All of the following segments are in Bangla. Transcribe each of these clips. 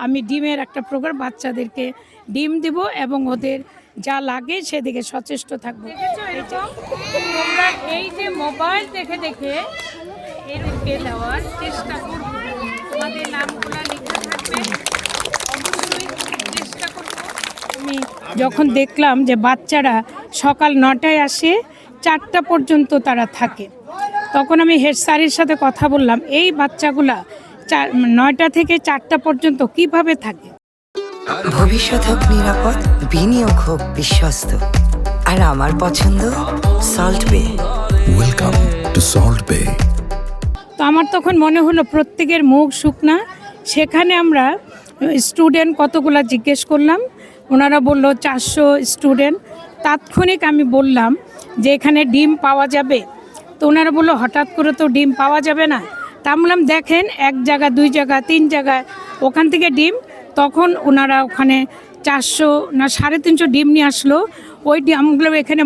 আমি ডিমের একটা প্রোগ্রাম বাচ্চাদেরকে ডিম দেব এবং ওদের যা লাগে সেদিকে সচেষ্ট থাকবো। তোমরা এই যে মোবাইল দেখে দেখে এদেরকে দেওয়ার চেষ্টা করবো, তোমাদের নামগুলো লিখে থাকবে, অবশ্যই চেষ্টা করবো। আমি যখন দেখলাম যে বাচ্চারা সকাল 9টায় আসে, 4টা পর্যন্ত তারা থাকে, তখন আমি হেড স্যারের সাথে কথা বললাম, এই বাচ্চাগুলা 9টা থেকে 4টা পর্যন্ত কিভাবে থাকে। ভবিষ্যৎ হোক নিরাপদ, বিনিয়োগ হোক বিশ্বস্ত, আর আমার পছন্দ সল্ট বে। ওয়েলকাম টু সল্ট বে। তো আমার তখন মনে হলো প্রত্যেকের মুখ শুকনা, সেখানে আমরা স্টুডেন্ট কতগুলা জিজ্ঞেস করলাম, ওনারা বলল 400 স্টুডেন্ট। তাৎক্ষণিক আমি বললাম যে এখানে ডিম পাওয়া যাবে, তো ওনারা বললো হঠাৎ করে তো ডিম পাওয়া যাবে না। তা বললাম দেখেন 1 জায়গা 2 জায়গা 3 জায়গায় ওখান থেকে ডিম, তখন ওনারা ওখানে 400 না 350 ডিম নিয়ে আসলো। ওই ডিমগুলো এখানে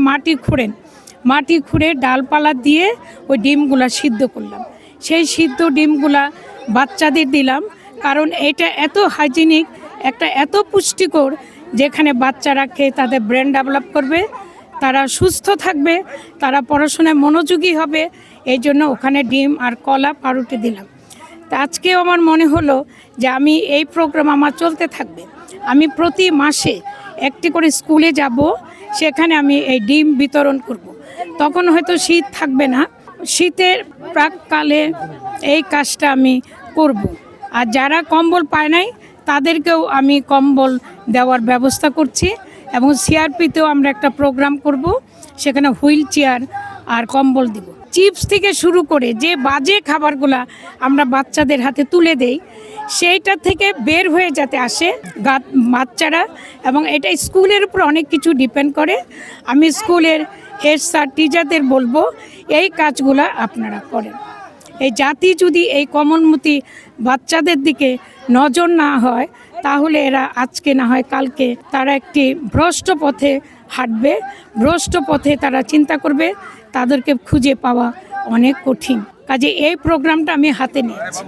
মাটি খুঁড়ে ডালপালা দিয়ে ওই ডিমগুলা সিদ্ধ করলাম। সেই সিদ্ধ ডিমগুলা বাচ্চাদের দিলাম, কারণ এটা এত হাইজিনিক, এত পুষ্টিকর, যেখানে বাচ্চারা খেয়ে তাদের ব্রেন ডেভেলপ করবে, তারা সুস্থ থাকবে, তারা পড়াশোনায় মনোযোগী হবে। এই জন্য ওখানে ডিম আর কলা পাউরুটি দিলাম। তা আজকেও আমার মনে হলো যে আমি এই প্রোগ্রাম আমার চলতে থাকবে। আমি প্রতি মাসে একটি করে স্কুলে যাব, সেখানে আমি এই ডিম বিতরণ করব। তখন হয়তো শীত থাকবে না, শীতের প্রাককালে এই কাজটা আমি করব। আর যারা কম্বল পায় নাই তাদেরকেও আমি কম্বল দেওয়ার ব্যবস্থা করছি, এবং সিআরপিতেও আমরা একটা প্রোগ্রাম করব, সেখানে হুইল চেয়ার আর কম্বল দিব। চিপস থেকে শুরু করে যে বাজে খাবারগুলা আমরা বাচ্চাদের হাতে তুলে দেই, সেইটা থেকে বের হয়ে যাতে আসে বাচ্চারা, এবং এটা স্কুলের উপর অনেক কিছু ডিপেন্ড করে। আমি স্কুলের হেড স্যার টিচারদের বলবো এই কাজগুলা আপনারা করেন। এই জাতি যদি এই কমনমতি বাচ্চাদের দিকে নজর না হয়, তাহলে এরা আজকে না হয় কালকে তারা একটি ভ্রষ্ট পথে হাঁটবে, ভ্রষ্ট পথে তারা চিন্তা করবে, তাদেরকে খুঁজে পাওয়া অনেক কঠিন। কাজে এই প্রোগ্রামটা আমি হাতে নিয়েছি।